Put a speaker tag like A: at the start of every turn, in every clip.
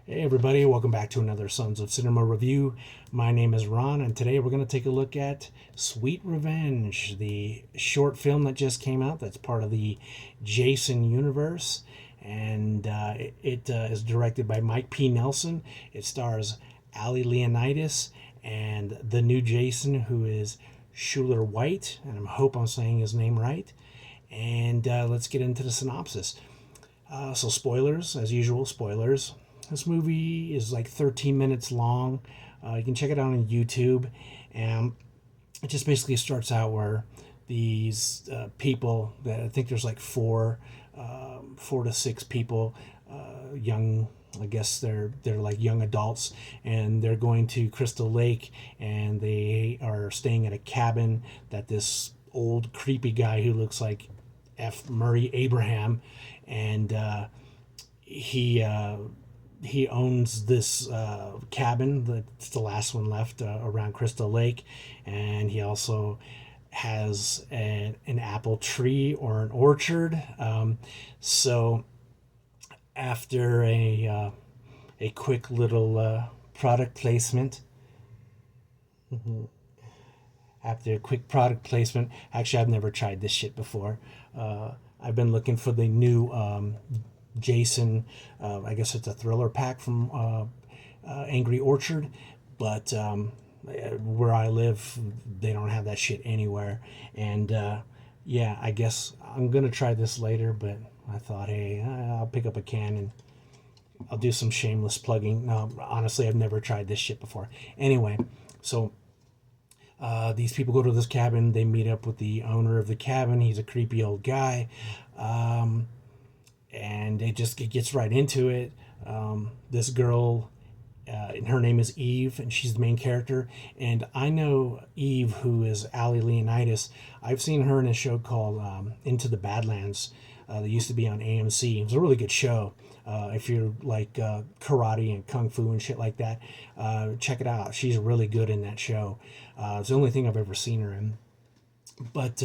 A: Hey everybody, welcome back to another Sons of Cinema review. My name is Ron, and today we're going to take a look at Sweet Revenge, the short film that just came out that's part of the Jason universe. And it is directed by Mike P. Nelson. It stars Ali Leonidas and the new Jason, who is Schuler White, and I hope I'm saying his name right. And let's get into the synopsis. So, spoilers, as usual, spoilers. This movie is like 13 minutes long. You can check it out on YouTube. And it just basically starts out where these people, that I think there's like four to six people, young, I guess they're like young adults, and they're going to Crystal Lake, and they are staying at a cabin that this old creepy guy who looks like F. Murray Abraham, and he owns this cabin that's the last one left around Crystal Lake, and he also has an apple tree or an orchard. So after a quick little product placement, after a quick product placement, actually I've never tried this shit before. I've been looking for the new Jason. I guess it's a thriller pack from Angry Orchard, but where I live, they don't have that shit anywhere. And yeah, I guess I'm gonna try this later. But I thought, hey, I'll pick up a can and I'll do some shameless plugging. No, honestly, I've never tried this shit before. Anyway, so these people go to this cabin. They meet up with the owner of the cabin. He's a creepy old guy. And it gets right into it. This girl, and her name is Eve, and she's the main character. And I know Eve, who is Ali Leonidas. I've seen her in a show called Into the Badlands. That used to be on AMC. It was a really good show. If you're like karate and kung fu and shit like that, check it out. She's really good in that show. It's the only thing I've ever seen her in. But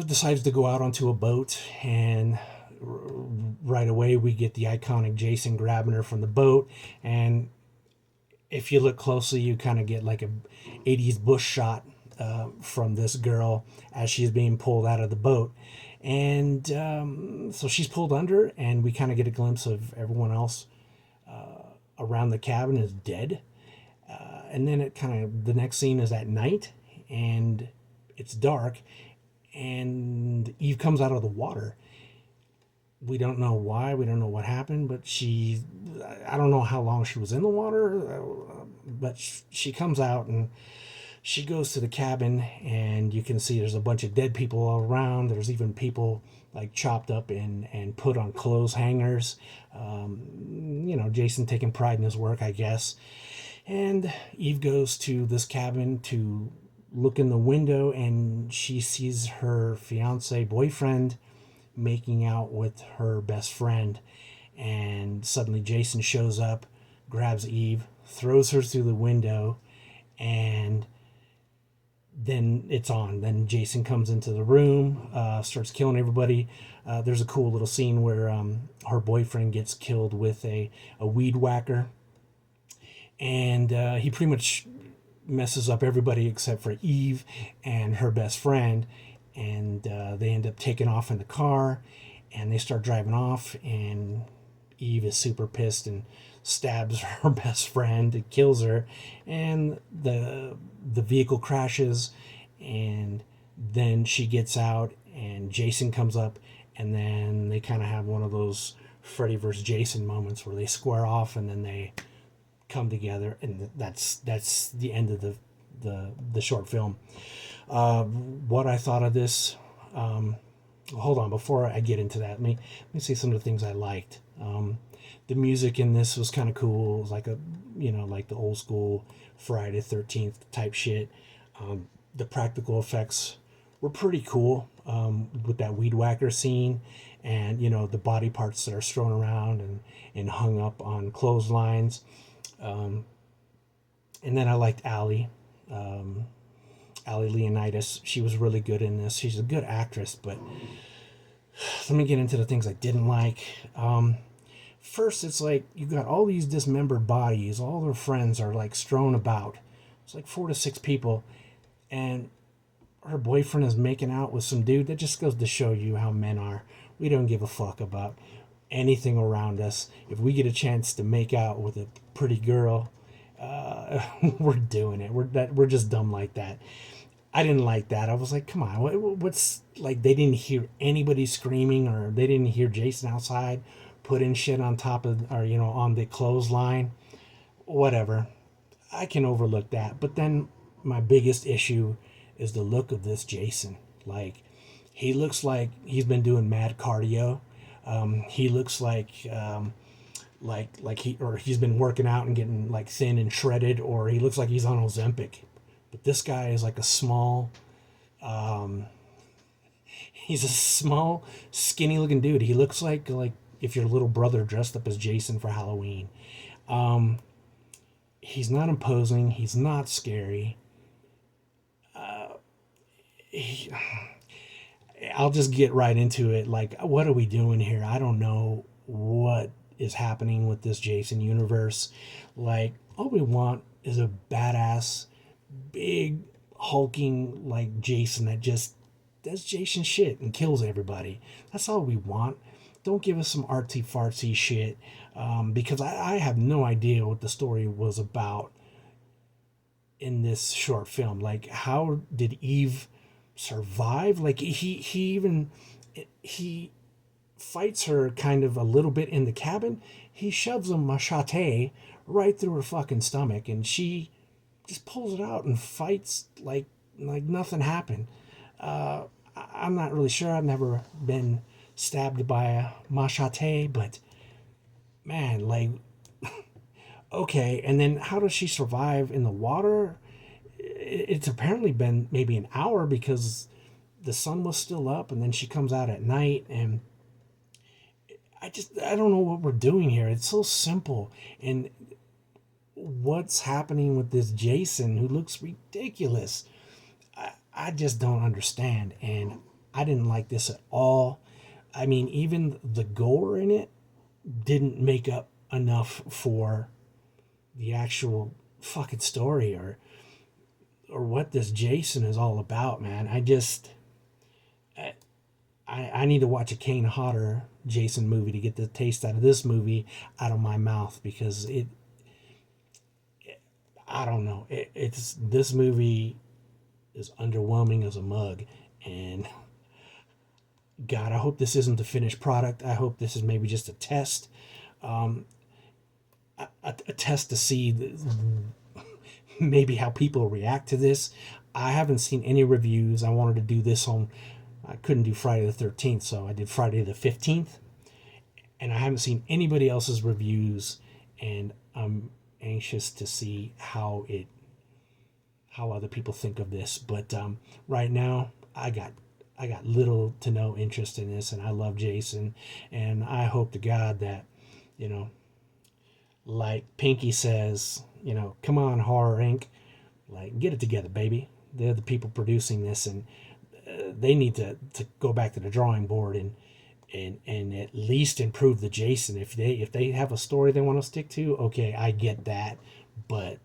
A: decides to go out onto a boat, and right away we get the iconic Jason grabbing her from the boat. And if you look closely, you kind of get like a 80s bush shot from this girl as she's being pulled out of the boat. And so she's pulled under, and we kind of get a glimpse of everyone else around the cabin is dead. And then the next scene is at night, and it's dark, and Eve comes out of the water. We don't know why, we don't know what happened, but I don't know how long she was in the water, but she comes out, and she goes to the cabin, and you can see there's a bunch of dead people all around. There's even people like chopped up and put on clothes hangers. Jason taking pride in his work, I guess. And Eve goes to this cabin to look in the window, and she sees her fiance boyfriend making out with her best friend. And suddenly Jason shows up, grabs Eve, throws her through the window, and then it's on. Then Jason comes into the room, starts killing everybody. There's a cool little scene where her boyfriend gets killed with a weed whacker, and he pretty much messes up everybody except for Eve and her best friend. And they end up taking off in the car, and they start driving off, and Eve is super pissed and stabs her best friend and kills her, and the vehicle crashes. And then she gets out, and Jason comes up, and then they kind of have one of those Freddy versus Jason moments where they square off, and then they come together, and that's the end of the short film. What I thought of this, hold on, before I get into that, let me say some of the things I liked. The music in this was kind of cool. It was like like the old school Friday the 13th type shit. The practical effects were pretty cool, with that weed whacker scene, and the body parts that are thrown around and hung up on clotheslines. And then I liked Ali. Ali Leonidas. She was really good in this. She's a good actress, but let me get into the things I didn't like. First, it's like you got all these dismembered bodies, all their friends are like strewn about. It's like 4 to 6 people, and her boyfriend is making out with some dude. That just goes to show you how men are. We don't give a fuck about anything around us. If we get a chance to make out with a pretty girl, we're doing it. We're just dumb like that. I didn't like that. I was like, come on, what's like? They didn't hear anybody screaming, or they didn't hear Jason outside putting shit on top of, or on the clothesline. Whatever. I can overlook that. But then my biggest issue is the look of this Jason. Like, he looks like he's been doing mad cardio. He looks like he's been working out and getting like thin and shredded, or he looks like he's on Ozempic. But this guy is like a small, he's a small, skinny looking dude. He looks like if your little brother dressed up as Jason for Halloween. He's not imposing. He's not scary. He, I'll just get right into it. Like, what are we doing here? I don't know what is happening with this Jason universe. Like, all we want is a badass, big, hulking, like Jason that just does Jason shit and kills everybody. That's all we want. Don't give us some artsy fartsy shit, because I have no idea what the story was about in this short film. Like, how did Eve survive? Like, he fights her kind of a little bit in the cabin. He shoves a machete right through her fucking stomach, and she just pulls it out and fights like nothing happened. I'm not really sure. I've never been stabbed by a machete, but man, like, okay. And then how does she survive in the water? It's apparently been maybe an hour because the sun was still up, and then she comes out at night, and I don't know what we're doing here. It's so simple. And what's happening with this Jason who looks ridiculous? I just don't understand, and I didn't like this at all. I mean, even the gore in it didn't make up enough for the actual fucking story, or what this Jason is all about, man. I need to watch a Kane Hodder Jason movie to get the taste out of this movie out of my mouth, because I don't know. It's this movie is underwhelming as a mug, and God, I hope this isn't the finished product. I hope this is maybe just a test, a test to see maybe how people react to this. I haven't seen any reviews. I wanted to do this on, I couldn't do Friday the 13th, so I did Friday the 15th, and I haven't seen anybody else's reviews, and I'm anxious to see how other people think of this. But right now, I got little to no interest in this, and I love Jason, and I hope to God that, like Pinky says, come on, Horror Inc., like, get it together, baby. They're the people producing this, and they need to go back to the drawing board and at least improve the Jason. If they have a story they want to stick to, okay, I get that, but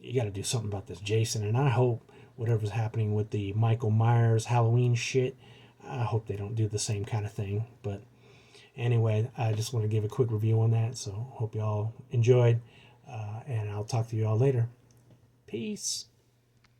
A: you got to do something about this Jason. And I hope whatever's happening with the Michael Myers Halloween shit, I hope they don't do the same kind of thing. But anyway, I just want to give a quick review on that, so hope y'all enjoyed, and I'll talk to you all later. Peace.